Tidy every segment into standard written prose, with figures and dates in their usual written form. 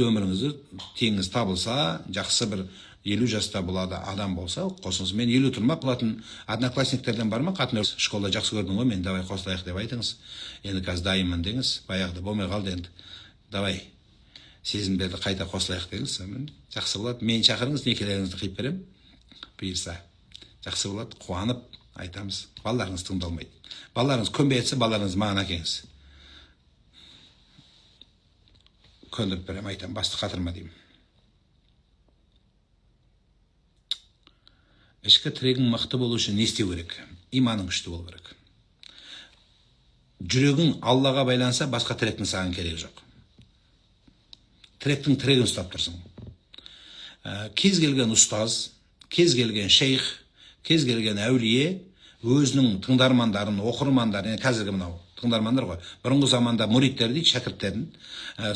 өміріңізді теңіз табылса, жақсы бір 50 жаста болады адам болса, қосыңыз. Мен 50 тұрмақ болатын одноклассниктерден бар ма? Қатын школда жақсы көрдің ғой, мен давай қосылайық деп айтыңыз. Енді қазір дайынмын деңіз. Баяғыда болмай қалды енді. Давай сезімдерді қайта қосылайық деңіз. Жақсы болады. Мен шақырыңыз, некелеріңізді қиып берем. Бұйырса. Жақсы болады. Қуанып айтамыз. Балаларыңыз тыңдалмайды. Балаларыңыз көнбей етсе, балаларыңыз маған әкеңіз. Көндіріп берем, айтам, басты қатырма деймін. Ішкі тірегің мықты болу үшін не істеу керек? Иманың күшті болу керек. Жүрегің Аллаға байланса, басқа тіректің саған керегі жоқ. Тіректің тірегін ұстап тұрсың. Кез келген ұстаз, кез келген шейх, кез келген әулие өзінің тыңдармандарын, оқырмандарын, қазіргі мынау тыңдармандар ғой, бұрынғы заманда муридтер дейді, шәкірттерін,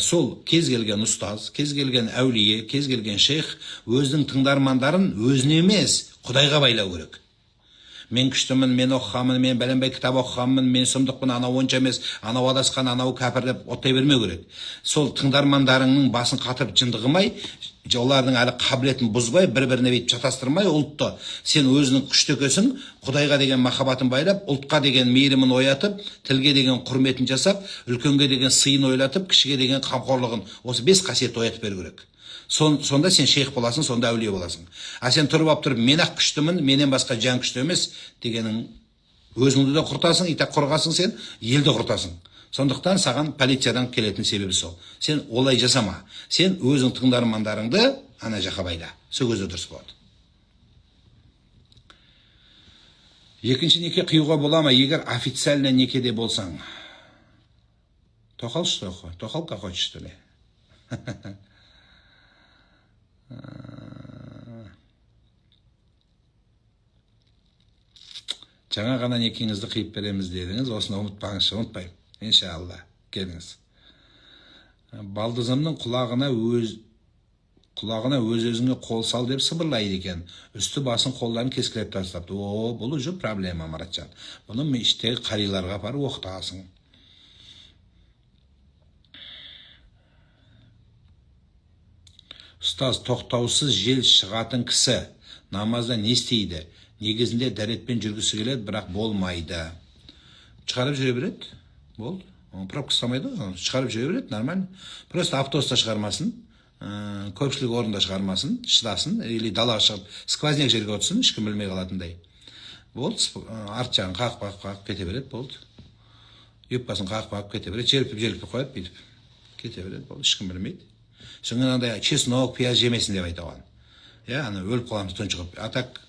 сол кез келген ұстаз, кез келген әулие, кез келген шейх өзінің тыңдармандарын өзіне емес, Құдайға байлау керек. Мен күштімін, мен оқығанмын, мен бәленбай кітап оқығанмын, мен сұмдықпын, анау онша емес, анау адасқан, анау кәпір деп оттай бермеу керек. Сол тыңдармандарыңның басын қатырып жындығымай, олардың әлі қабілетін бұзбай, бір-біріне бейтіп шатастырмай, ұлтты сен өзінің күштекесің, Құдайға деген махаббатын байлап, ұлтқа деген мейірімін оятып, тілге деген құрметін жасап, үлкенге деген сыйын ойлатып, кішіге деген қамқорлығын, осы 5 қасиетті оятып беру керек. Сонда сен шейх боласың, сонда әулие боласың. А сен тұрып алып тұрып, мен ақ күштімін, менен басқа жан күшті емес дегенің өзіңді де құртасың, итак құрғасың сен, елді құртасың. Сондықтан саған полициядан келетін себебі сол. Сен олай жасама. Сен өзің тыңдармандарыңды ана жаққа байла. Сол көзде дұрыс болады. Екінші неке қиюға бола ма, егер официально некеде болсаң? Тоқал что? Тоқал как хочешь, что ли? Жаңа ғана некеңізді қиып береміз дедіңіз, осыны ұмытпаңызшы, ұмытпаймын. Иншалла, келіңіз. Балдызымның құлағына өз-өзіңе қол сал деп сыбырлайды екен. Үсті басын қолдарын кескілеп тастапты. Бұл уже проблема, Маратжан. Бұны мешіттегі қариларға апарып оқытасың. Ұстаз, тоқтаусыз жел шығатын кісі намазда не істейді? Негізінде дәретпен жүргісі келеді, бірақ болмайды. Шығарып жүре береді. Болды. Пробка ұстамайды, шығарып жүре береді, нормально. Просто автобуста шығармасын, көпшілік орында шығармасын, шыдасын, или далаға шығып, сквозняк жерге отырсын, ешкім білмей қалатындай. Болды, арт жағын қағып кете береді, болды. Юбкасын қағып кете береді, желпіп қояды, бүйтіп. Кете береді, болды, ешкім білмейді. Соңын андай чеснок, пияз жемесін деп айта оған. Ана өліп қаламыз тұншығып. Атак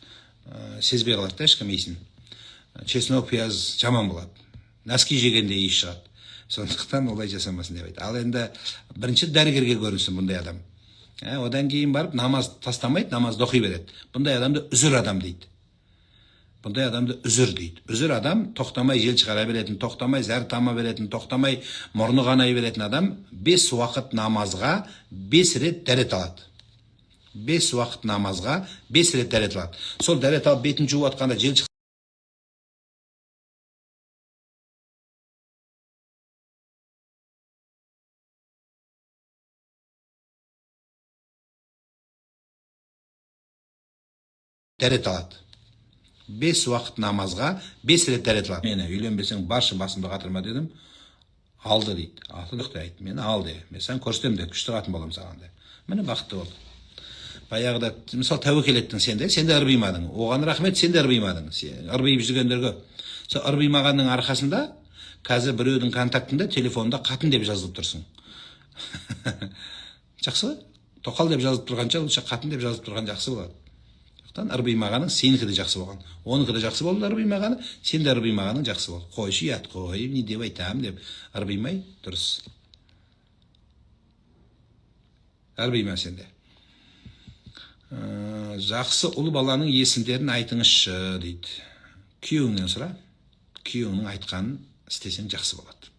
сезбей қалады да ешкім иісін. Чеснок, пияз жаман болады. Носки жегенде иіс шығады. Сондықтан олай жасамасын деп айта. Ал енді бірінші дәрігерге көрінсін бұндай адам. Одан кейін барып намаз тастамайды, намазды оқи береді. Бұндай адамды үзір адам дейді. Бұндай адамды үзір дейді. Үзір адам тоқтамай жел шығара беретін, тоқтамай зәр тама беретін, тоқтамай мұрны қанай беретін адам 5 уақыт намазға 5 рет дәрет алады. 5 уақыт намазға 5 рет дәрет алады. Сол дәрет алып бетін жуып атқанда жел шықса дәрет алады. 5 уақыт намазға 5 рет дәрет алады. Мені үйленбесең баршы басымды қатырма дедім. Алды дейді. Алтылық дейді. Мені алды. Мен сән көрсетем де, күшті қатын болам саған де. Мені бақытты болды. Баяғыда, мысалы, тәуекел еттің сен де ырбимадың. Оған рахмет, сен де ырбимадың. Ырбиып жүргендерге. Сол ырбимағанның арқасында қазір біреудің контактында, телефонда қатын деп жазылып тұрсың. Жақсы ғой? Тоқал деп жазылып тұрғанша, қатын деп жазылып тұрған жақсы болады. Ырбимағаның сенікі де жақсы болған. Оныкі де жақсы болды ырбимағаны, сен де ырбимағаның жақсы болды. Қойшы, ят қой, не деп айтам деп ырбимай, дұрыс. Ырбима сен де. Жақсы ұл баланың есімдерін айтыңызшы дейді. Күйеуіңнен сұра. Күйеуіңнің айтқанын істесең жақсы болады.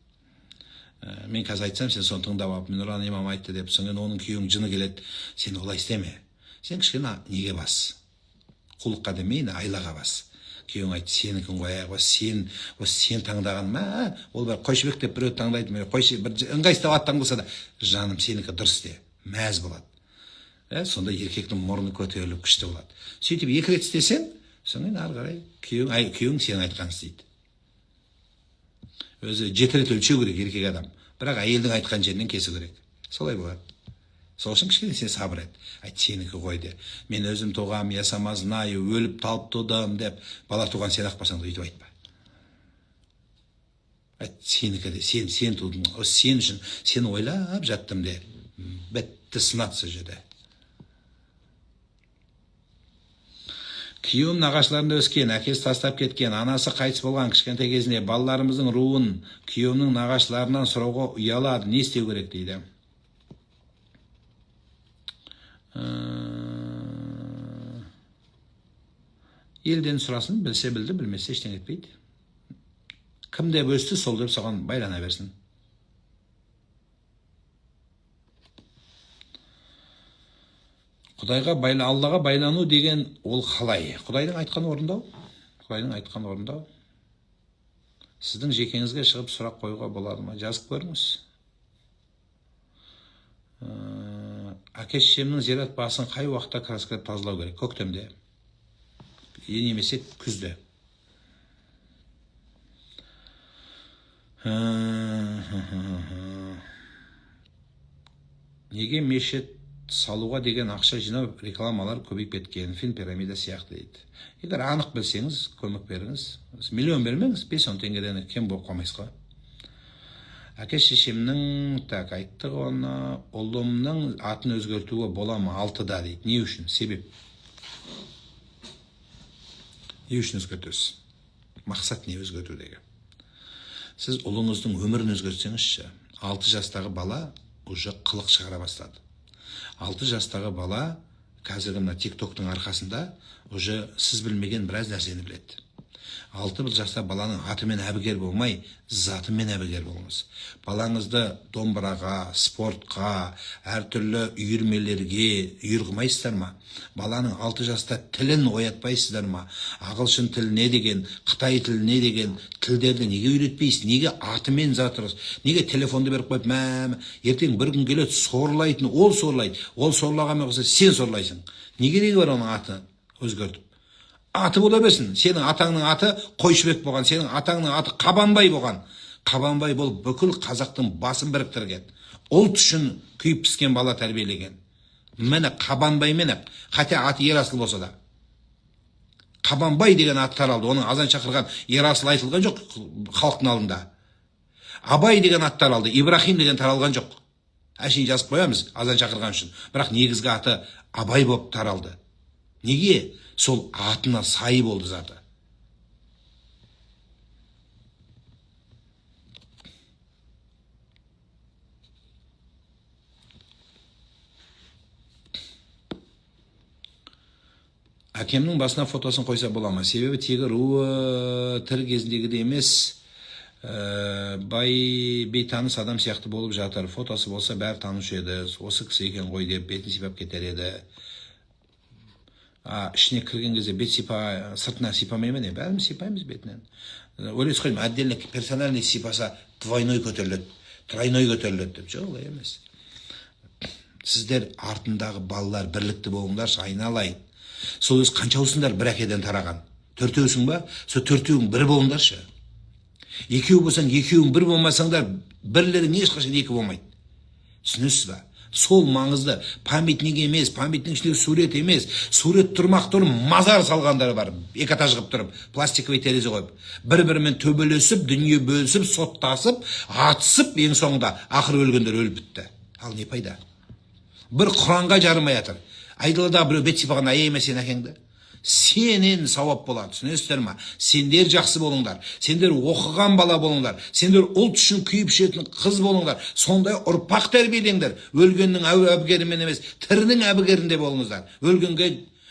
Мен қазір айтсам, сен соны тыңдап алып, мен Нұран имам айтты деп, соңын оның күйеуің жыны келеді. Сен олай істеме. Сен кішкене неге бас? Құлыққа демейін, айлаға бас. Күйеуің айтты, сенікін қояйық, сен таңдаған ма? Ол бір қойшыбек деп біреу таңдайды, қойшы бір ыңғайсыздау ат таңдаса да, жаным сенікі дұрыс де. мәз болады. Сонда еркектің мұрны көтеріліп күшті болады. Сөйтіп 2 рет істесең, содан ары қарай күйеуің сен айтқанын істейді. Өзі 7 рет өлшеу керек еркек адам. Бірақ әйелдің айтқан жерінен кесу керек. Солай болады. Сол үшін кішкене сен сабыр ет. Сенікі ғой де. Мен өзім туғам, я сама знаю, өліп талып тудым деп, бала туған сен ақпасаң да өйтіп айтпа. Сенікі де, сен тудың, сен үшін, сен ойлап жаттым де, бітті сынады сол жерде. Күйеуім нағашыларында өскен, әкесі тастап кеткен, анасы қайтыс болған кішкентай кезінде балаларымыздың руын күйеуімнің нағашыларынан сұрауға ұялады. Не істеу керек дейді. Елден сұрасын, білсе білді, білмесе ештеңе етпейді. Кім деп өсті, сол деп соған байлана берсін. Аллаға байлану деген ол қалай? Құдайдың айтқан орындау. Құдайдың айтқан орындау. Сіздің жекеңізге шығып сұрақ қоюға болады ма? Жазып көріңіз. Әке-шешемнің зират басын қай уақытта краскілеп тазалау керек? Көктемде. Немесе күзде. Неге мешіт салуға деген ақша жинау рекламалар көбейіп кеткен, фильм пирамида сияқты дейді. Егер анық білсеңіз, көмек беріңіз. Миллион бермеңіз, 5-10 теңгеден кем болып қалмайсыз ғой. Әке-шешемнің, айттық оны, ұлымның атын өзгертуге бола ма? 6-да дейді. Не үшін? Себеп. Не үшін өзгертесіз? Мақсат не өзгертудегі? Сіз ұлыңыздың өмірін өзгертсеңізші, 6 жастағы бала уже қылық шығара бастады. 6 жастағы бала қазіргі мына TikTok-тың арқасында уже сіз білмеген біраз нәрсені біледі. 6 жаста баланың атымен әбігер болмай, затымен әбігер болыңыз. Балаңызды домбыраға, спортқа, әртүрлі үйірмелерге үйірғымайсыздар ма? Баланың 6 жаста тілін оятпайсыздар ма? Ағылшын тілі не деген, Қытай тілі не деген, тілдерді неге үйретпейсіз? Неге атымен затырыз? Неге телефонды беріп қойып, ертең бір күн келеді, сорлайтын, ол сорлайды. Ол сорлаған болса, сен сорлайсың. Не керегі бар оның аты өзгертіп? Аты бола берсін. Сенің атаңның аты Қойшыбек болған, сенің атаңның аты Қабанбай болған. Қабанбай бол бүкіл қазақтың басын біріктірген. Ұлт үшін күйіп піскен бала тәрбиелеген. Мені Қабанбай мен хотя аты Ерасыл болса да. Қабанбай деген аты таралды. Оның азан шақырған Ерасыл айтылған жоқ халықтың алдында. Абай деген аты таралды. Ибрахим деген таралған жоқ. Әшейін жазып қоямыз азан шақырған үшін. Бірақ негізгі аты Абай болып таралды. Неге? Сол атына сай болды заты. Әкемнің басына фотосын қойса бола ма? Себебі тегі руы тірі кезіндегіде емес, бейтаныс адам сияқты болып жатыр. Фотосы болса бәрі танушы еді. Осы кісі екен ғой деп бетін сипап кетер еді. Ішіне кірген кезде бет сыртына сипамай ма не? Бәріміз сипаймыз бетінен. Ойлайсыз ғой, отдельно персональный сипаса двойной көтеріледі, тройной көтеріледі деп. Жоқ, олай емес. Сіздер артындағы балалар бірлікті болыңдаршы, айналайын. Сол өз қаншаусыңдар бір әкеден тараған? 4-еусің ба? Сол 4-еуің бір болыңдаршы. 2 болсаң, 2-еуің бір болмасаңдар, бірлерің ешқашан 2 болмайды. Түсінесіз ба? Сол маңызды. Память неге емес, памятьтің ішінде сурет емес. Сурет тұрмақ тұрып, мазар салғандары бар. Экатаж қып тұрып, пластиковый терезе қойып. Бір-бірімен төбелесіп, дүние бөлісіп, соттасып, атысып, ең соңында ақыр өлгендер өліп бітті. Ал не пайда? Бір Құранға жарымай жатыр. Айдалада біреу бет сипаған аяйма сен әкеңді. Сенен сауап болады, түсінесіздер ма? Сендер жақсы болыңдар, сендер оқыған бала болыңдар, сендер ұлт үшін күйіп ішетін қыз болыңдар, сондай ұрпақ тәрбиелеңдер. Өлгеннің әбігерімен емес, тірінің әбігерінде болыңыздар.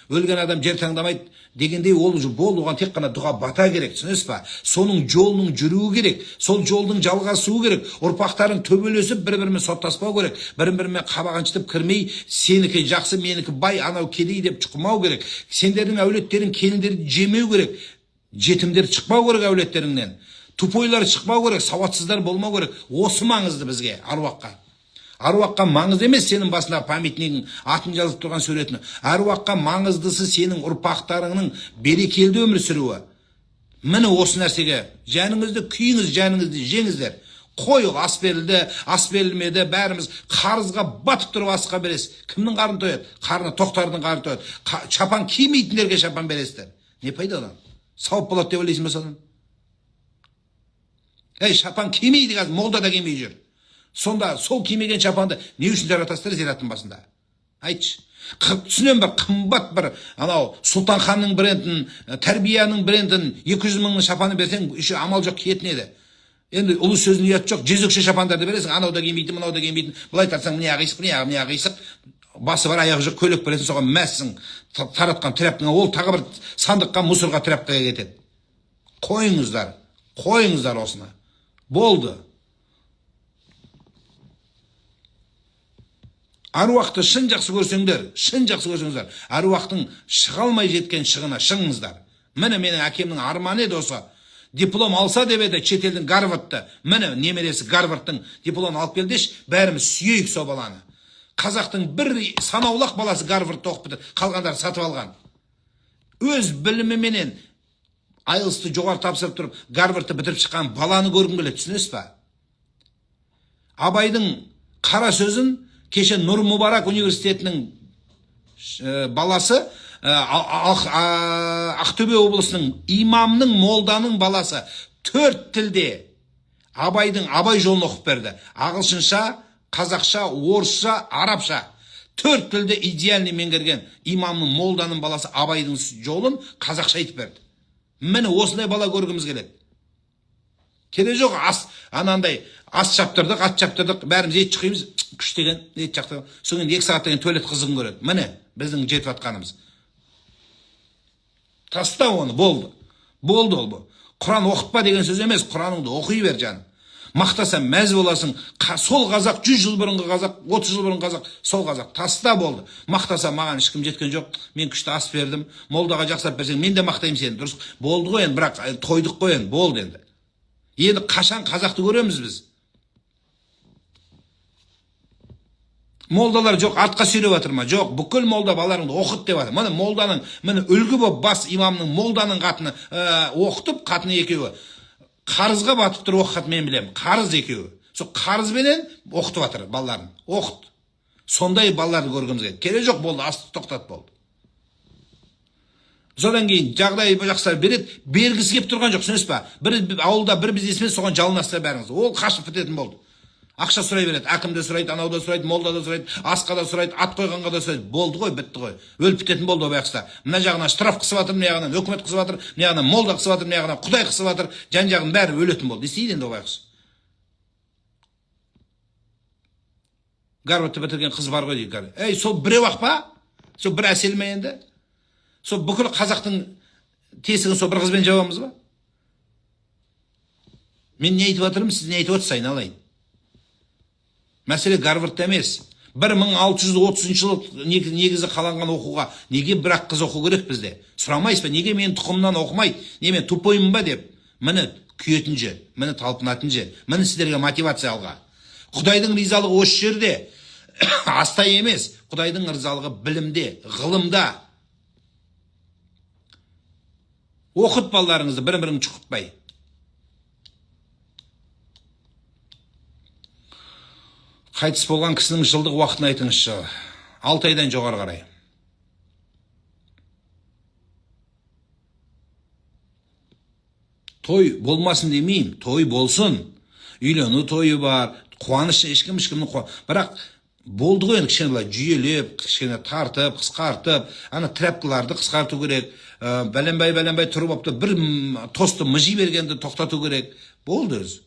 Өлген адам жер таңдамайды дегендей, ол бол, оған тек қана дұға бата керек, түсінесіз ба? Соның жолының жүруі керек, сол жолдың жалғасуы керек. Ұрпақтарын төбелесіп, бір-бірімен соттаспау керек, бір-бірімен қабағаншытып кірмей, сенікі жақсы, менікі бай, анау кедей деп шықпау керек. Сендердің әулеттерің келіндерді жемеу керек, жетімдер шықпау керек әулеттеріңнен, тупойлар шықпау керек, сауатсыздар болмау керек. Осы маңызды бізге, аруаққа. Аруаққа маңызды емес сенің басындағы памятнигің, атын жазып тұрған суретін. Аруаққа маңыздысы сенің ұрпақтарыңның берекелді өмір сүруі. Міне осы нәрсеге жаныңызды күйіңіз, жаныңызды жеңіздер. Қой ол ас берілді, ас берілмеді, бәріміз қарызға батып тұрып асқа бересіз. Кімнің қарны тояды? Қарны тоқтардың қарны тояды. Шапан кимейтіндерге шапан бересіздер. Не пайда одан? Сауап болады деп ойлайсың ба содан? Шапан кимейді қазір, молда да кимей жүр. Сонда сол кимеген шапанды не үшін жаратасыздар зираттың басында? Айтшы. Түсінен бір қымбат бір анау Сұлтанханның брендін, Тәрбияның брендін 200 мыңның шапаны берсең, еще амал жоқ киетін еді. Енді ұлы сөздің ұят жоқ, жезөкше шапандарды бересің, анау да кимейтін, мынау да кимейтін. Былай тартсаң, міне қисық, міне қисық. Басы бар, аяғы жоқ, көйлек бересің, соған мәссің, таратқан тряпкаңа, ол тағы бір сандыққа, мусорға тряпкаға кетеді. Қойыңыздар осыны. Болды. Аруақты шын жақсы көрсеңдер, аруақтың шыға алмай жеткен шығына шыңыңыздар. Міне менің әкемнің арманы еді осы. Диплом алса деп еді шетелдің Гарвардты. Міне немересі Гарвардтың дипломын алып келдеш, бәріміз сүйейік со баланы. Қазақтың бір санаулақ баласы Гарвардты оқып бітір, қалғандар сатып алған. Өз біліміменен IELTS-ты жоғары тапсырып тұрып, Гарвардты бітіріп шыққан баланы көргім келеді, түсінесіз ба? Абайдың қара сөзін кеше Нұр Мұбарак университетінің баласы, Ақтөбе облысының имамның, молданың баласы 4 тілде Абай жолын оқып берді. Ағылшынша, қазақша, орысша, арабша. 4 тілде идеальный меңгерген имамның, молданың баласы Абайдың жолын қазақша айтып берді. Міне осындай бала көргіміз келеді. Керек жоқ, анандай ас шаптырдық, ат шаптырдық, бәріміз ет шықаймыз, күштеген, ет жақтырдық. Соң 2 сағат деген туалет қызығын көреді. Міне біздің жетіп атқанымыз. Таста оны, болды. Болды ол бұл. Құран оқытпа деген сөз емес, Құраныңды оқи бер жаным. Мақтаса мәз боласың. Сол қазақ 100 жыл бұрынғы қазақ, 30 жыл бұрынғы қазақ, сол қазақ. Таста болды. Мақтаса маған ешкім жеткен жоқ. Мен күшті ас бердім. Молдаға жақсап берсең, мен де мақтаймын сені. Дұрыс. Болды ғой енді, бірақ тойдық қой енді, болды енді. Енді қашан қазақты көреміз біз? Молдалар жоқ, артқа сүйреп жатыр ма? Жоқ, бүкіл молда балаларыңды оқыт деп жатыр. Міне молданың, міне үлгі болып бас имамның, молданың қатыны оқытып, қатыны екеуі. Қарызға батып тұр оқыт, мен білем. Қарыз екеуі. Сол қарызбенен оқытып жатыр балаларын. Оқыт. Сондай балаларды көргіміз келеді. Керек жоқ, болды, асты тоқтат болды. Содан кейін жағдай жақсылар береді, бергісі кеп тұрған жоқ, түсінесіз ба? Бір ауылда бір бизнесмен соған жалынасыздар бәріңіз. Ол қашып бітетін болды. Ақша сұрай береді, әкім де сұрайды, анау да сұрайды, молда да сұрайды, асқа да сұрайды, ат қойғанға да сұрайды. Болды ғой, бітті ғой. Өліп бітетін болды о бақста. Мына жағынан штраф қысып жатыр, мына жағынан өкімет қысып жатыр, мына жағынан молда қысып жатыр, мына жағынан құдай қысып жатыр, жан-жағын бәрі өлетін болды. Не істейді енді о бақсы? Гарвардты бітірген қыз бар ғой дейді. Сол біреу-ақ па? Сол бір әсел ме енді? Сол бүкіл қазақтың тесігін сол бір қызбен жабамыз ба? Мен не айтып жатырмын, сіз не айтып отырсыз, айналайын. Мәселе Гарвардта емес. 1630 жылы негізі қаланған оқуға неге бір-ақ қыз оқу керек бізде? Сұрамайсыз ба? Неге мен тұқымнан оқымайды? Не мен тупоймын ба деп? Міне күйетін жер, міне талпынатын жер, міне сіздерге мотивация алға. Құдайдың ризалығы осы жерде. Аста емес. Құдайдың ризалығы білімде, ғылымда. Оқыт балаларыңызды бір-бірін жұқытпай. Қайтыс болған кісінің жылдық уақытын айтыңызшы. 6 айдан жоғары қарай. Той болмасын демеймін, той болсын. Үйлену тойы бар, қуаныш ешкімнің қуанышы. Бірақ болды ғой енді кішкене былай жүйелеп, кішкене тартып, қысқартып, ана тряпкаларды қысқарту керек. Бәленбай тұрып апты, бір тосты мыжи бергенді тоқтату керек. Болды өзі.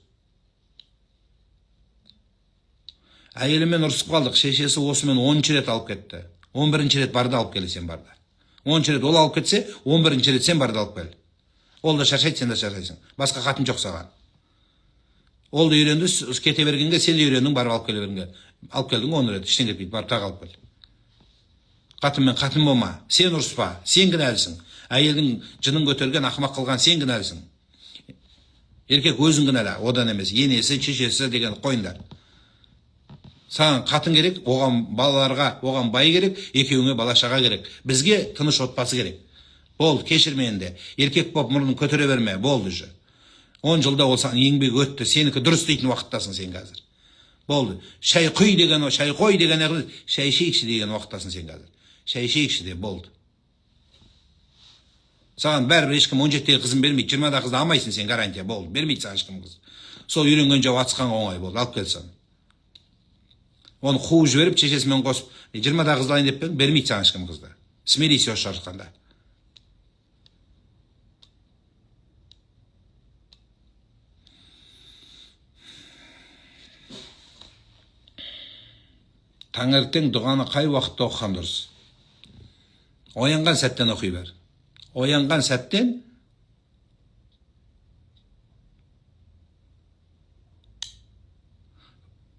Әйелімен ұрысып қалдық, шешесі осымен 10 рет алып кетті. 11 рет барды алып келі, сен барды. 10 рет ол алып кетсе, 11 рет сен барды алып кел. Ол да шаршайды, сен де шаршайсың. Басқа қатын жоқ саған. Ол да үйренді, кете бергенге, сен де үйрендің, барып алып келе бергенге. Алып келдің 10 рет, іштен кетпейді, барып тағы алып кел. Қатынмен қатын болма, сен ұрыспа, сен кінәлісің. Әйелдің жынын көтерген, ақымақ қылған сен кінәлісің. Еркек өзің кінәлі, одан емес, енесі, шешесі деген қойындар. Саған қатын керек, оған балаларға, оған бай керек, екеуіңе бала шаға керек. Бізге тыныш отбасы керек. Болды, кешір мені де. Еркек болып мұрнын көтере берме, болды же. 10 жылда ол саған еңбек өтті, сенікі дұрыс дейтін уақыттасың сен қазір. Болды. Шай құй деген, шай қой деген, шай ішейікші деген уақыттасың сен қазір. Шай ішейікші де, болды. Саған бәрібір ешкім 17-тегі қызын бермейді, 20-да қызды алмайсың сен, гарантия, болды. Бермейді саған ешкім қыз. Сол үйренген жау атысқан оңай болды, алып келсін. Оны қуып жіберіп, шешесімен қосып, 20-да қызды алайын деп бермейді саған ешкім қызды. Смирись осы жатқанда. Таңертең дұғаны қай уақытта оқыған дұрыс? Оянған сәттен оқи бер. Оянған сәттен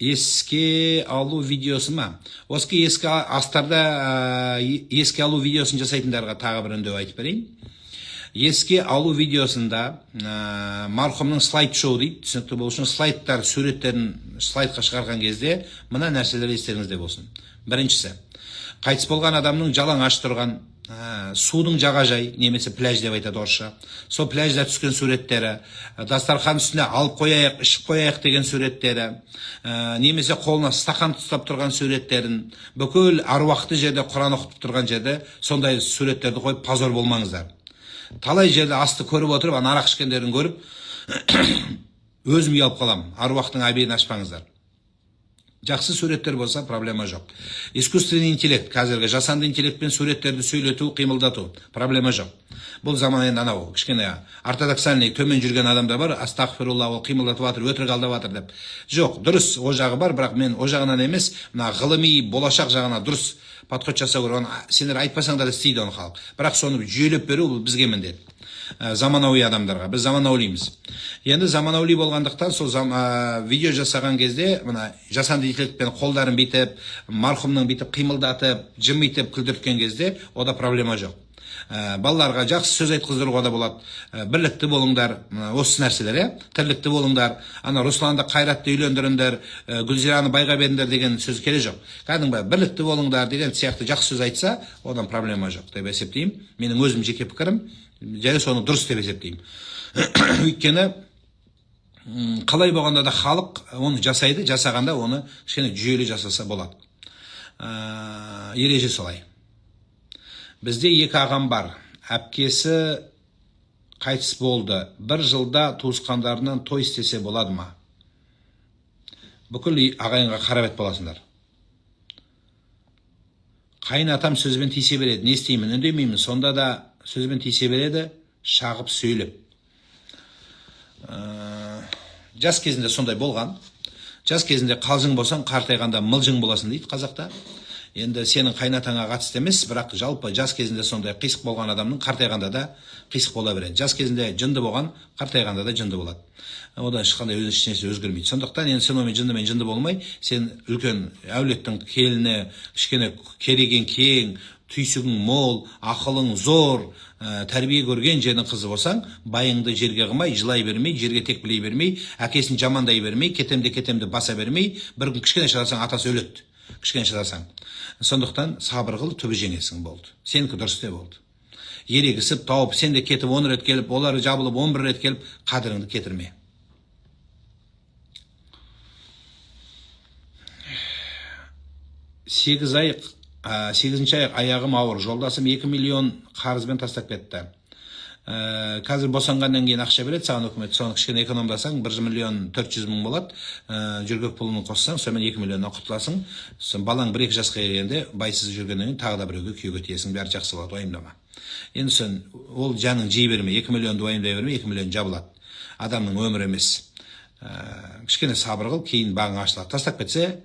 еске алу видеосы ма? Осы еске астарда еске алу видеосын жасайтындарға тағы бір үндеу айтып берейін. Еске алу видеосында марқұмның слайд шоу дейді, түсінікті болу үшін слайдтар, суреттерін слайдқа шығарған кезде мына нәрселер естеріңізде болсын. Біріншісі, қайтыс болған адамның жалаң аш тұрған судың жағажай, немесе пляж деп айтады орысша. Сол пляжда түскен суреттері, дастархан үстіне алып қояйық, ішіп қояйық деген суреттері, немесе қолына стақан ұстап тұрған суреттерін, бүкіл аруақты жерде, Құран оқытып тұрған жерде сондай суреттерді қойып позор болмаңыздар. Талай жерде асты көріп отырып, арақ ішкендерін көріп, өзім ұялып қалам. Аруақтың әбейін ашпаңыздар. Жақсы суреттер болса, проблема жоқ. Искусственный интеллект, қазіргі жасанды интеллектпен суреттерді сөйлету, қимылдату, проблема жоқ. Бұл заман енді анау, кішкене ортодоксальный төмен жүрген адамдар бар, астағфирулла, ол қимылдатып жатыр, өтірік алдап жатыр деп. Жоқ, дұрыс, о жағы бар, бірақ мен о жағынан емес, мына ғылыми болашақ жағына дұрыс подход жасау керек. Сендер айтпасаңдар істейді оны халық. Бірақ соны жүйелеп беру бұл бізге міндет. Заманауи адамдарға. Біз заманаулимыз. Енді заманауи болғандықтан сол видео жасаған кезде мына жасанды интеллектпен қолдарын бүйтіп, марқұмның бүйтіп қимылдатып, жымитып күлдірткен кезде ода проблема жоқ. Балаларға жақсы сөз айтқыздыруға да болады. Бірлікті болыңдар, осы нәрселер, тірлікті болыңдар. Ана Русланды Қайратты үйлендіріңдер, Гүлзираны байға беріңдер деген сөз келе жоқ. Кәдімгі бірлікті болыңдар деген сияқты жақсы сөз айтса, одан проблема жоқ деп есептеймін. Менің өзім жеке пікірім, және соны дұрыс деп есептеймін. Өйткені қалай болғанда да халық оны жасайды, жасағанда оны кішкене жүйелі жасаса болады. Ереже солай. Бізде екі ағам бар. Әпкесі қайтыс болды. Бір жылда туысқандарынан той істесе болады ма? Бүкіл ағайынға қарабет боласыңдар. Қайынатам сөзбен тисе береді. Не істеймін? Үндемеймін. Сонда да сөзбен тисе береді, шағып сөйлеп. Жас кезінде сондай болған. Жас кезінде қалжың болсаң, қартайғанда мылжың боласың дейді қазақта. Енді сенің қайнатаңа қатысты емес, бірақ жалпы жас кезінде сондай қисық болған адамның қартайғанда да қисық бола береді. Жас кезінде жынды болған, қартайғанда да жынды болады. Одан ешқандай ештеңе өзгермейді. Сондықтан енді сен онымен жынды болмай, сен үлкен әулеттің келіні, кішкене кереген кең, түйсігің мол, ақылың зор, тәрбие көрген жердің қызы болсаң, байыңды жерге қылмай, жылай бермей, жерге тек білей бермей, әкесін жамандай бермей, кетемде баса бермей, бір күн кішкене шыдасаң, атасы өледі. Кішкене шыдасаң. Сондықтан сабыр қыл, түбі жеңесің, болды. Сенікі дұрыс те болды. Ерегісіп, тауып, сен де кетіп 10 рет келіп, олары жабылып 11 рет келіп, қадіріңді кетірме. Сегізінші ай аяғым ауыр. Жолдасым 2 миллион қарызбен тастап кетті. Қазір босанғаннан кейін ақша береді саған үкімет. Соны кішкене экономдасаң 1 миллион 400 мың болады. Жүргек пұлын қоссаң, сонымен 2 миллионнан құтыласың. Балаң 1-2 жасқа келгенде байсыз жүргеннен кейін тағы да біреуге күйеуге тиесің. Бәрі жақсы болады, уайымдама. Енді сен ол жаның жей берме, 2 миллионды уайымдай берме, 2 миллион жабылады. Адамның өмірі емес. Кішкене сабыр қыл, кейін бағың ашылады. Тастап кетсе,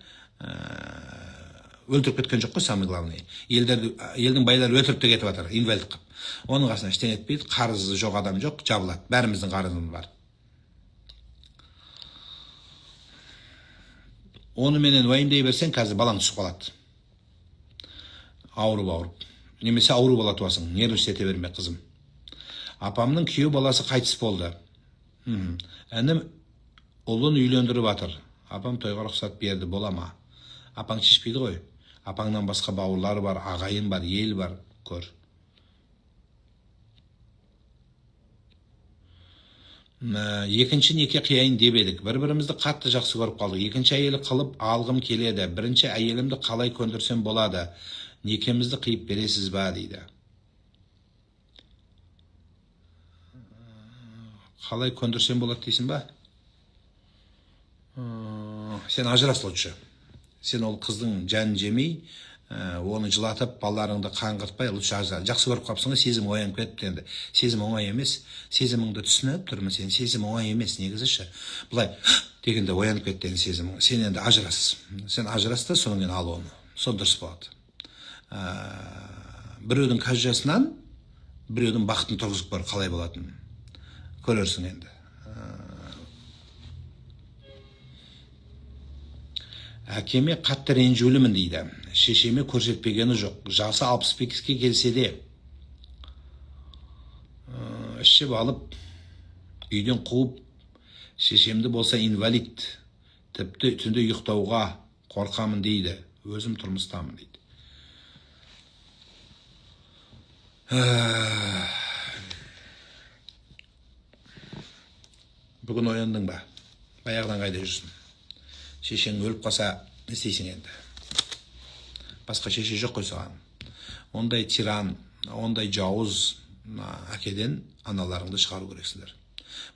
өлтіріп кеткен жоқ қой, самый главный. Елдің байлары өлтіріп те кетіп жатыр, инвалид қып. Оның қасына ештеңе етпейді, қарызы жоқ адам жоқ, жабылады. Бәріміздің қарызымыз бар. Оны менен уайымдай берсең, қазір балаң түсіп қалады. Ауырып. Немесе ауру бала туасың, нервіс ете берме, қызым. Апамның күйеу баласы қайтыс болды. Інім ұлын үйлендіріп жатыр. Апам тойға рұқсат берді, бола ма? Апаң шешпейді ғой. Апаңнан басқа бауырлары бар, ағайын бар, ел бар, көр. Екінші неке қияйын деп едік. Бір-бірімізді қатты жақсы көріп қалдық. Екінші әйелі қылып алғым келеді. Бірінші әйелімді қалай көндірсем болады? Некемізді қиып бересіз ба дейді. Қалай көндірсем болады дейсің ба? Сен ажырас лучше. Сен ол қыздың жанын жемей, оны жылатып, балаларыңды қаңғыртпай, лучше ажырас. Жақсы көріп қапсың ғой, сезім оянып кетіпті енді. Сезім оңай емес. Сезіміңді түсініп тұрмын сен. Сезім оңай емес негізі. Бұлай дегенде оянып кетті сезімің. Сен енді ажырас. Сен ажырас та, содан кейін ал оны. Сол дұрыс болады. Біреудің көз біреудің бақытын тұрғызып көр, қалай болатынын. Көрерсің енді. Әкеме қатты ренжулімін дейді. Шешеме көрсетпегені жоқ. Жасы 65-ке келсе де ішіп алып, үйден қуып, шешемді болса инвалид, тіпті түнде ұйықтауға қорқамын дейді. Өзім тұрмыстамын дейді. Бүгін ояндың ба? Баяғыдан қайда жүрсің? Шешең өліп қалса, не істейсің енді? Басқа шеше жоқ қой саған. Ондай тиран, ондай жауыз әкеден аналарыңды шығару керексіңдер.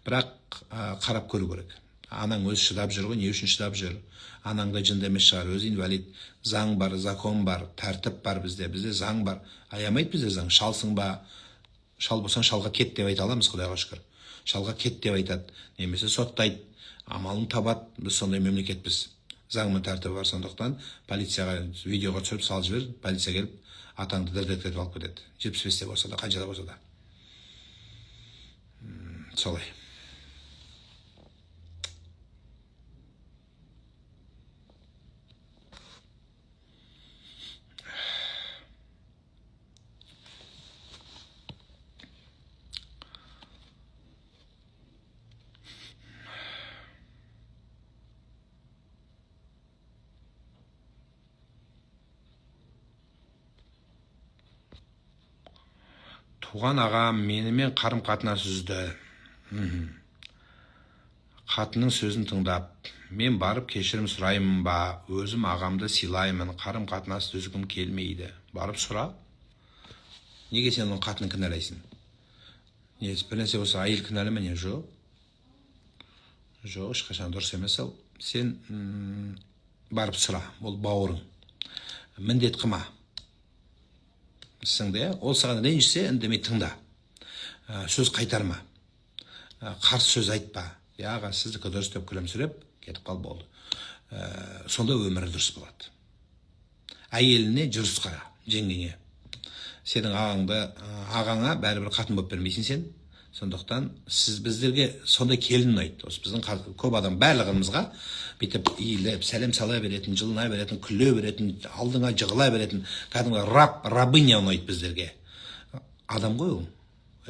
Бірақ қарап көру керек. Анаң өзі шыдап жүр ғой, не үшін шыдап жүр? Анаң да жынды емес шығар, өзі инвалид. Заң бар, закон бар, тәртіп бар бізде. Бізде заң бар. Аямайды бізде заң. Шалсың ба? Шал болсаң шалға кет деп айта аламыз, Құдайға шүкір. Шалға кет деп айтады. Немесе соттайды. Амалын табады. Біз сондай мемлекетпіз. Заң мен тәртібі бар, сондықтан полицияға видеоға түсіріп салып жібер, полиция келіп атаңды дірдектетіп алып кетеді. 75-те болса да, қаншада болса да. Солай. Туған ағам менімен қарым-қатынас үзді. Қатының сөзін тыңдап, мен барып кешірім сұраймын ба, өзім ағамды сыйлаймын, қарым-қатынас үзгім келмейді. Барып сұра. Неге сен оның қатының кінәлайсың? Не, бір нәрсе болса әйел кінәлі ме? Жоқ. Жоқ, ешқашан дұрыс емес ол. Сен барып сұра, ол бауырың. Міндет қылма. Ол саған ренжісе, үндемей тыңда. Сөз қайтарма. Қарсы сөз айтпа. Аға, сіздікі дұрыс деп күлімсіреп, кетіп қал болды. Сонда өмірі дұрыс болады. Әйеліне жүріс қара, жеңгеңе. Сенің ағаңа бәрібір қатын болып бермейсің сен. Сондықтан сіз біздерге сондай келін ұнайды. Осы біздің көп адам барлығымызға бүйтіп иіліп, сәлем сала беретін, жылына беретін, күле беретін, алдыңа жығыла беретін, кәдімгі рабыня ұнайды біздерге. Адам ғой ол.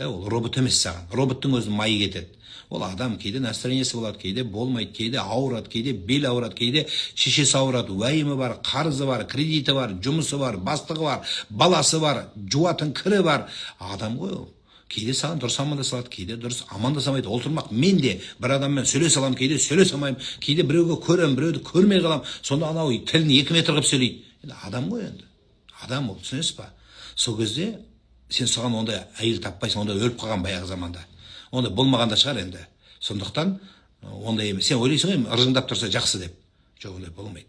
Ол робот емес саған. Роботтың өзі майы кетеді. Ол адам кейде настроениесі болады, кейде болмайды, кейде ауырады, кейде бел ауырады, кейде шешесі ауырады, уайымы бар, қарызы бар, кредиті бар, жұмысы бар, бастығы бар, баласы бар, жуатын кірі бар. Адам ғой ол. Кейде саған дұрыс амандасалады, кейде дұрыс амандасамайды. Ол тұрмақ, мен де бір адаммен сөйлесе аламын, кейде сөйлесе алмаймын, кейде біреуге көрем, біреуді көрмей қалам. Сонда анау тілін 2 метр қылып сөйлейді. Енді адам ғой енді. Адам ол, түсінесіз ба? Сол кезде сен соған ондай әйел таппайсың, онда өліп қалған баяғы заманда. Онда болмағанда шығар енді. Сондықтан ондай емес. Сен ойлайсың ғой, ыржыңдап тұрса жақсы деп. Жоқ, ондай болмайды.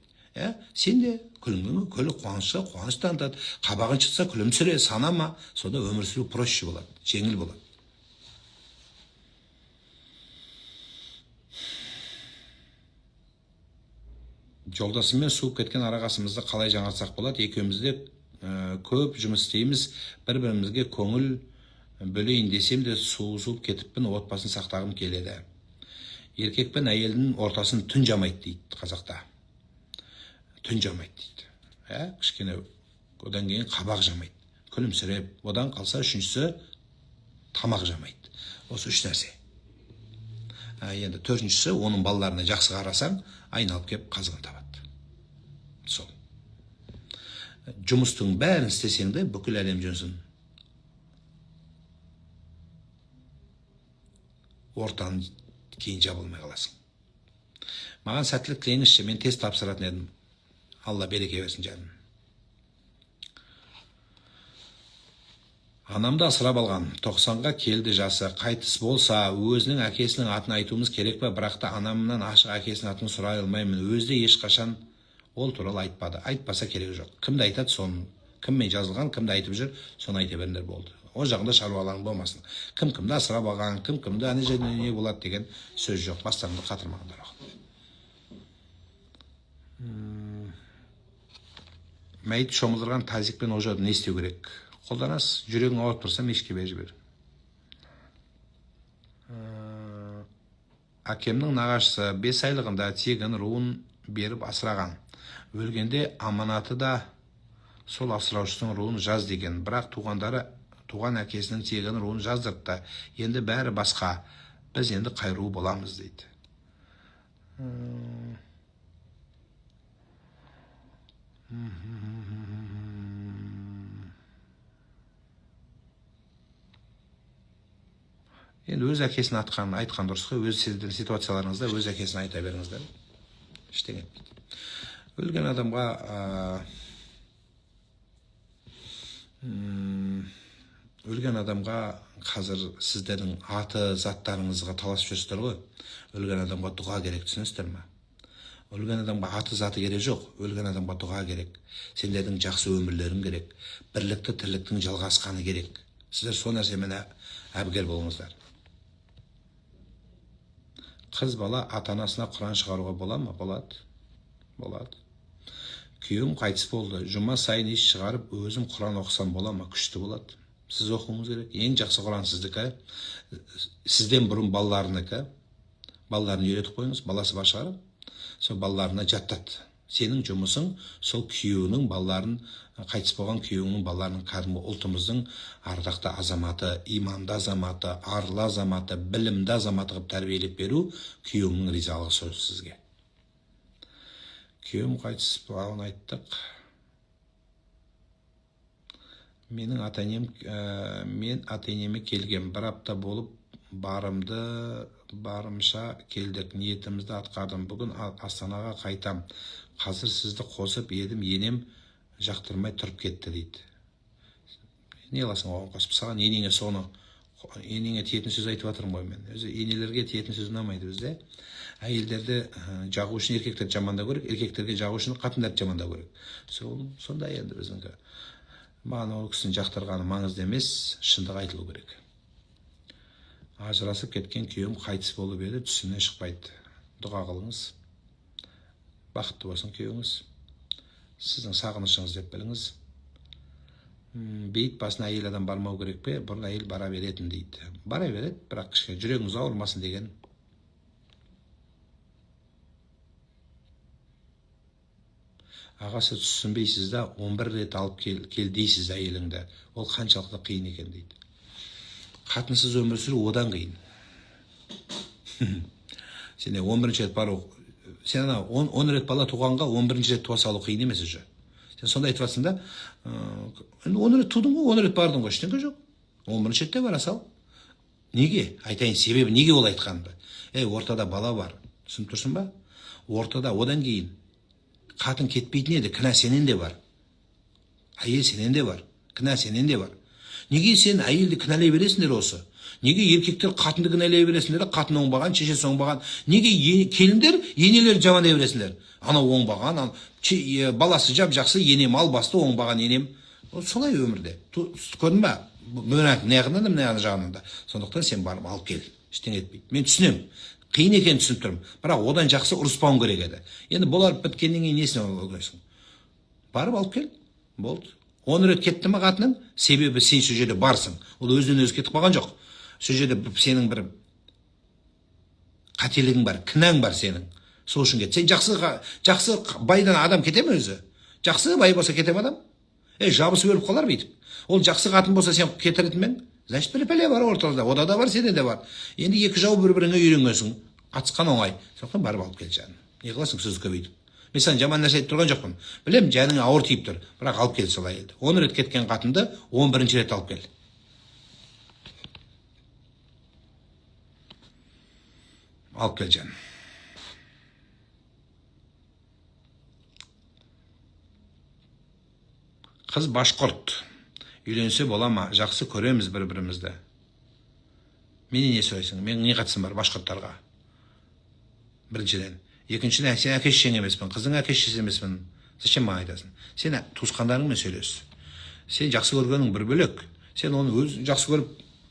Сен де күліңгің күлі, қуаныш танытады, қабағын шытса күлімсіре, санама, сонда өмір сүру проще болады, жеңіл болады. Жолдасымен суып кеткен арағасымызды қалай жаңартсақ болады? Екеумізде көп жұмыс істейміз, бір-бірімізге көңіл бөлейін десем де суып кетіппін, отбасын сақтағым келеді. Еркек пен әйелдің ортасын түн жамайды дейді қазақта. Түн жамайды дейді. Кішкене одан кейін қабақ жамайды. Күлімсіреп, одан қалса үшіншісі тамақ жамайды. Осы 3 нәрсе. Енді 4-шісі оның балаларына жақсы қарасаң, айналып кеп қазығын табады. Сол. Жұмыстың бәрін істесең де бүкіл әлем жүрсін. Ортаны кейін жабылмай қаласың. Маған сәттілік тілеңізші, мен тест тапсыратын едім. Алла береке берсін жаным. Анамды асырап алған, 90-ға келді жасы, қайтыс болса, өзінің әкесінің атын айтуымыз керек пе, бірақ та анамнан ашық әкесінің атын сұрай алмаймын. Өзі ешқашан ол туралы айтпады. Айтпаса керек жоқ. Кімді айтады, соны, кіммен жазылған, кімді айтып жүр, соны айта беріңдер болды. О жағында шаруаларың болмасын. Кімді асырап алған, кімді ане жерде не болады деген сөз жоқ. Бастарыңды қатырмағандар. Мәйіт шомылдырған тазикпен ожауды не істеу керек? Қолданасыз, жүрегің ауырып тұрса мешке беріп жібер. Әкемнің нағашысы 5 айлығында тегін руын беріп асыраған. Өлгенде аманаты да сол асыраушының руын жаз деген. Бірақ туған әкесінің тегін руын жаздырды. Енді бәрі басқа. Біз енді қайру боламыз дейді. Енді өз әкесін айтқан дұрыс қой, өз ситуацияларыңызда өз әкесін айта беріңіздер. Ештеңе етпейді. Өлген адамға қазір сіздердің аты заттарыңызға таласып жүрсіздер ғой. Өлген адамға дұға керек, түсінесіздер ме? Өлген адамға аты заты керек жоқ, өлген адамға дұға керек. Сендердің жақсы өмірлерің керек. Бірлікті тірліктің жалғасқаны керек. Сіздер сол нәрсемен әбігер болыңыздар. Қыз бала ата-анасына Құран шығаруға бола ма? Болады. Болады. Күйеуім қайтыс болды. Жұма сайын еш шығарып, өзім Құран оқысам бола ма? Күшті болады. Сіз оқуыңыз керек. Ең жақсы Құран сіздікі. Сізден бұрын балаларынікі. Балаларын үйретіп қойыңыз, баласы бар шығарып. Сол балаларына жаттат. Сенің жұмысың сол күйеуінің балаларын, қайтыс болған күйеуінің балаларының кәдімгі ұлтымыздың ардақты азаматы, иманды азаматы, арлы азаматы, білімді азаматы қылып тәрбиелеп беру, күйеуінің ризалығы сол сізге. Күйеуім қайтыс болғанын айттық. Мен ата-енеме келген, бір апта болып барымша келдік, ниетімізді атқардым. Бүгін Астанаға қайтам. Қазір сізді қосып едім, енем жақтырмай тұрып кетті дейді. Не қыласың оған қосып? Саған енеңе тиетін сөз айтып жатырмын ғой мен. Өзі енелерге тиетін сөз ұнамайды бізде. Әйелдерді жағу үшін еркектерді жамандау керек, еркектерге жағу үшін қатындарды жамандау керек. Сондай енді біздіңкі. Маған ол кісіні жақтырғаны маңызды емес, шындық айтылу керек. Ажырасып кеткен күйеуім қайтыс болып еді, түсіне шықпайды. Дұға қылыңыз. Бақытты болсын күйеуіңіз. Сіздің сағынышыңыз деп біліңіз. Бейіт басына әйел адам бармау керек пе? Бұрын әйел бара беретін дейді. Бара береді, бірақ кішкене жүрегіңіз ауырмасын деген. Ағасы түсінбейсіз да, 11 рет алып кел дейсіз әйеліңді. Ол қаншалықты қиын екен дейді. Қатынсыз өмір сүру одан қиын. Сен 11-ші рет бару, сен 10 рет бала туғанға 11-ші рет туа салу қиын емес уже. Сен сонда айтып жатсың да, 10 рет тудың ғой, 10 рет бардың ғой, ештеңе жоқ. 11-ші ретте бара сал. Неге? Айтайын себебі, неге ол айтқанды? Ортада бала бар. Түсініп тұрсың ба? Ортада одан кейін қатын кетпейтін еді, кінә сенен де бар. Әйел сенен де бар, кінә сенен де бар. Неге сен әйелді кінәлай бересіңдер осы? Неге еркектер қатынды кінәлай бересіңдер? Қатын оңбаған, шешесі оңбаған. Неге келіндер, енелер жамандай бересіңдер? Анау оңбаған, баласы жақсы, енем ал басты, оңбаған енем. Солай өмірде. Көрдің ба? Неғынан да, неғынан жағынан да. Сондықтан сен барып алып кел. Ештеңе етпейді. Мен түсінем. Қиын екен түсініп тұрмын. Бірақ одан жақсы ұрыспауың керек еді. Енді боларып біткеннен кейін несіне ойлайсың? Барып алып кел. Болды. 10 рет кетті ме қатының? Себебі сен сол жерде барсың. Ол өзінен өзі кетіп қалған жоқ. Сол жерде сенің бір қателігің бар, кінәң бар сенің. Сол үшін кет. Сен жақсы байдан адам кете ме өзі? Жақсы бай болса кете ме адам? Жабысып өліп қалар бүйтіп. Ол жақсы қатын болса сен кетіретін мен? Значит, бір пәле бар ортада. Ода да бар, сенде де бар. Енді екі жау бір-біріңе үйренгенсің. Қатысқан оңай. Сондықтан барып алып кел жаным. Не қыласың сөз көбейтіп? Мен саған жаман нәрсе айтып тұрған жоқпын. Білем, жаның ауыр тиіп тұр, бірақ алып кел сол әйелді. 10 рет кеткен қатынды 11-ші рет алып кел. Алып кел жаным. Қыз башқұрт. Үйленсе бола ма? Жақсы көреміз бір-бірімізді. Мені не сұрайсың? Мен не қатысым бар башқұрттарға? Біріншіден. Екіншіден, сен әке-шешең емеспін, қыздың әке-шешесі емеспін. Зачем маған айтасың? Сен туысқандарыңмен сөйлес. Сен жақсы көргенің бір бөлек. Сен оны өз жақсы көріп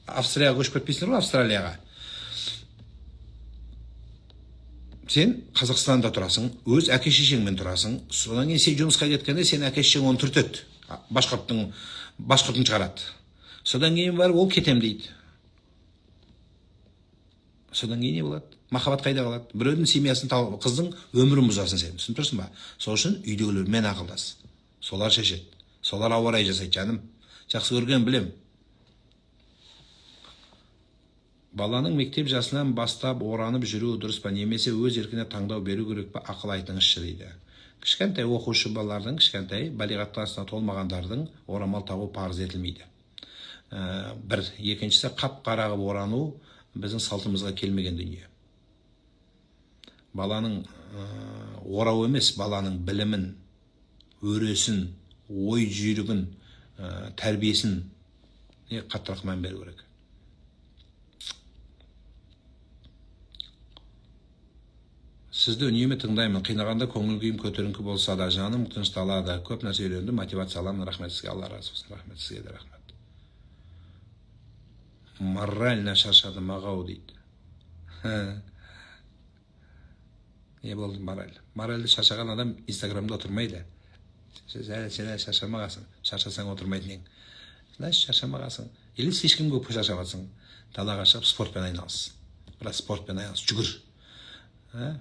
Австрияға көшіп кетпейсің ғой, Австралияға. Сен Қазақстанда тұрасың, өз әке-шешеңмен тұрасың. Содан кейін сен жұмысқа кеткенде сен әке-шешең оны түртеді. Башқұртын шығарады. Содан кейін барып ол кетем дейді. Содан кейін не болады? Махаббат қайда қалады? Біреудің семьясын тауып, қыздың өмірін бұзасың сен. Түсініп тұрсың ба? Сол үшін үйдегілермен ақылдас. Солар шешеді. Солар ауа райы жасайды, жаным. Жақсы көрген білем. Баланың мектеп жасынан бастап оранып жүруі дұрыс па, немесе өз еркіне таңдау беру керек па, ақыл айтыңызшы дейді. Кішкентай оқушы балалардың, кішкентай балиғат жасына толмағандардың орамал тағу парыз етілмейді. Бір, екіншісі қап-қара қылып орану біздің салтымызға келмеген дүние. Баланың орау емес, баланың білімін, өресін, ой жүйрігін, тәрбиесін қаттырақ мән беру керек. Сізді үнемі тыңдаймын. Қинағанда көңіл күйім көтеріңкі болса да, жаным тынышталады. Көп нәрсе үйрендім, мотивация аламын. Рахмет сізге, Алла разы болсын. Рахмет сізге де рахмет. Морально шаршадым ағау дейді. Не болды мораль? Моральді шаршаған адам Инстаграмда отырмайды. Сен шаршамағасың. Шаршасаң отырмайтын ең. Значит, шаршамағасың. Или слишком көп шаршаватсың. Далаға шығып спортпен айналыс. Бірақ спортпен айналыс, жүгір.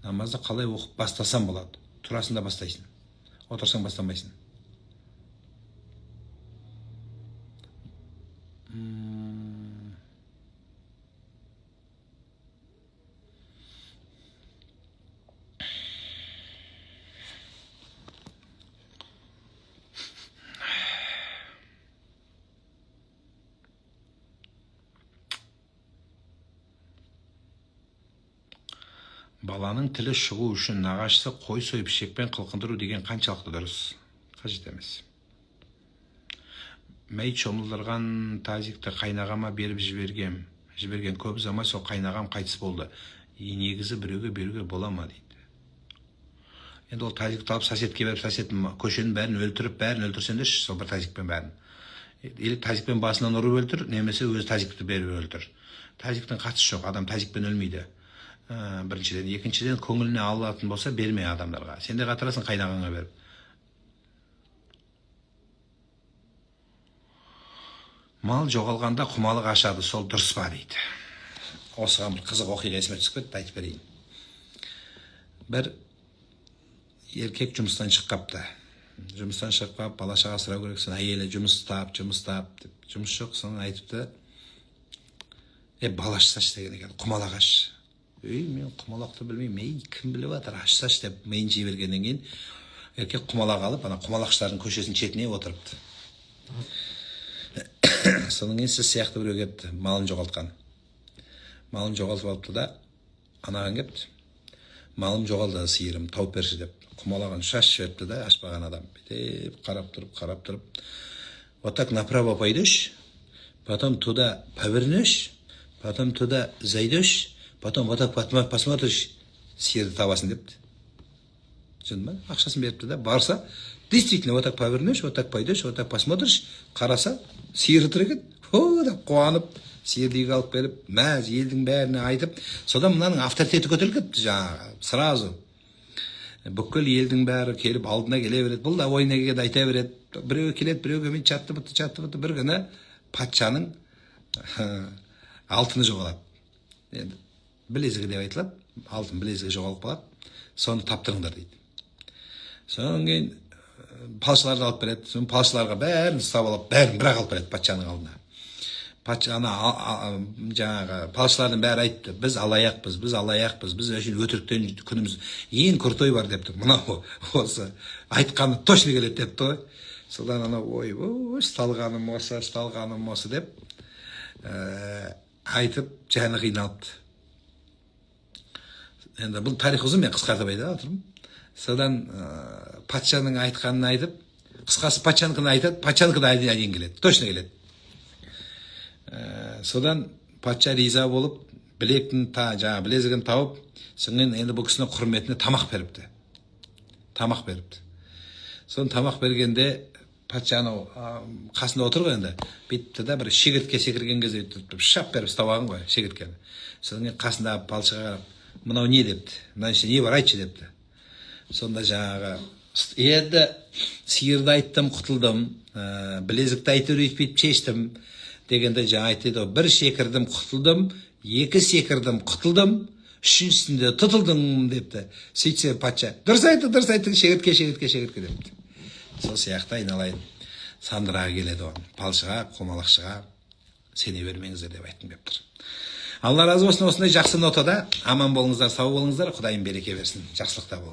Намазды қалай оқып бастасам болады? Тұрасың да бастайсың. Отырсаң бастамайсың. Баланың тілі шығу үшін нағашысы қой сойып шекпен қылқындыру деген қаншалықты дұрыс? Қажет емес. Мәйт шомылдырған тазикті қайнағама беріп жіберген көп ұзамай сол қайнағам қайтыс болды. Негізі біреуге беруге бола ма дейді. Енді ол тазикті алып соседке беріп, сосед көшенің бәрін өлтірсеңдерші, сол бір тазикпен бәрін. Или тазикпен басынан ұрып өлтір, немесе өзі тазикті беріп өлтір. Тазиктің қатысы жоқ, адам тазикпен өлмейді. Біріншіден, екіншіден, көңіліне алатын болса берме адамдарға. Сен де қатырасың қайнағаңа беріп. Мал жоғалғанда құмалық ашады, сол дұрыс па дейді. Осыған бір қызық оқиға есіме түсіп кетті, айтып берейін. Бір еркек жұмыстан шыққапты. Жұмыстан шыққап, бала-шаға асырау керексің, әйелі жұмыс тап деп. Жұмыс жоқ, соны айтыпты. Бал ашсашы деген екен, құмалық аш. Мен құмалақты білмеймін, кім біліп жатыр, ашсаш деп миын жей бергеннен кейін еркек құмалақ алып, ана құмалақшылардың көшесінің шетіне отырыпты. Содан кейін сіз сияқты біреу келіпті, малын жоғалтқан. Малын жоғалтып алыпты да, анаған келіпті. Малым жоғалды, сиырым, тауып берші деп. Құмалаған шаш жіберіпті да, ашпаған адам. Деп қарап тұрып. Вот так направо пойдешь, потом туда повернешь, потом туда зайдешь, потом вот так посмотришь, сиырды табасың депті. Түсіндің ба? Ақшасын беріпті да, барса, действительно, вот так повернешь, вот так пойдешь, вот так посмотришь, қараса, сиыры тұр екен. Деп қуанып, сиырды үйге алып келіп, мәз елдің бәріне айтып, содан мынаның авторитеті көтеріліп кетті жаңағы, сразу. Бүкіл елдің бәрі келіп алдына келе береді, бұл да ойына келгенді айта береді. Біреу келеді, біреуге мен жатты бұтты, бір күні патшаның алтыны жоғалады. Енді білезігі деп айтылады, алтын білезігі жоғалып қалады, соны таптырыңдар дейді. Содан кейін палшыларды алып береді, соны палшыларға бәрін ұстап алып, бәрін бірақ алып береді патшаның алдына. патша жаңағы палшылардың бәрі айтты, біз алаяқпыз, біз үшін өтіріктен күніміз ең крутой бар депті. Мынау осы айтқаны точно келеді депті ғой. Содан ой, ұсталғаным осы деп айтып жаны қиналыпты. Енді бұл тарих ұзын, мен қысқартып айтып отырмын. Содан патшаның айтқанын айтып, қысқасы патшаныкін айтады, патшаныкін айден келеді, точно келеді. Содан патша риза болып, білезігін тауып, содан енді бұл кісінің құрметіне тамақ беріпті. Содан тамақ бергенде патшаның қасында отыр ғой, енді бүйтті да бір шегіртке секірген кезде шап беріп табағын ғой шегірткені. Содан қасында палшыға қарап, мынау не депті, мынау не бар айтшы депті. Сонда жаңағы енді сиырды айттым, құтылдым, білезікті айтып өйтпейіп шештім дегенде жаңа айтты, бір секірдім, құтылдым, екі секірдім, құтылдым, үшіншісінде тұтылдым депті. Сөйтсе патша, дұрыс айтты, шегіртке депті. Сол сияқты айналайын сандыраға келеді оған, палшыға, қомалақшыға сене бермеңіздер деп айтқым келіп тұр. Алла разы болсын, осындай жақсы нотада аман болыңыздар, сау болыңыздар, Құдайым береке берсін, жақсылықта болыңыздар.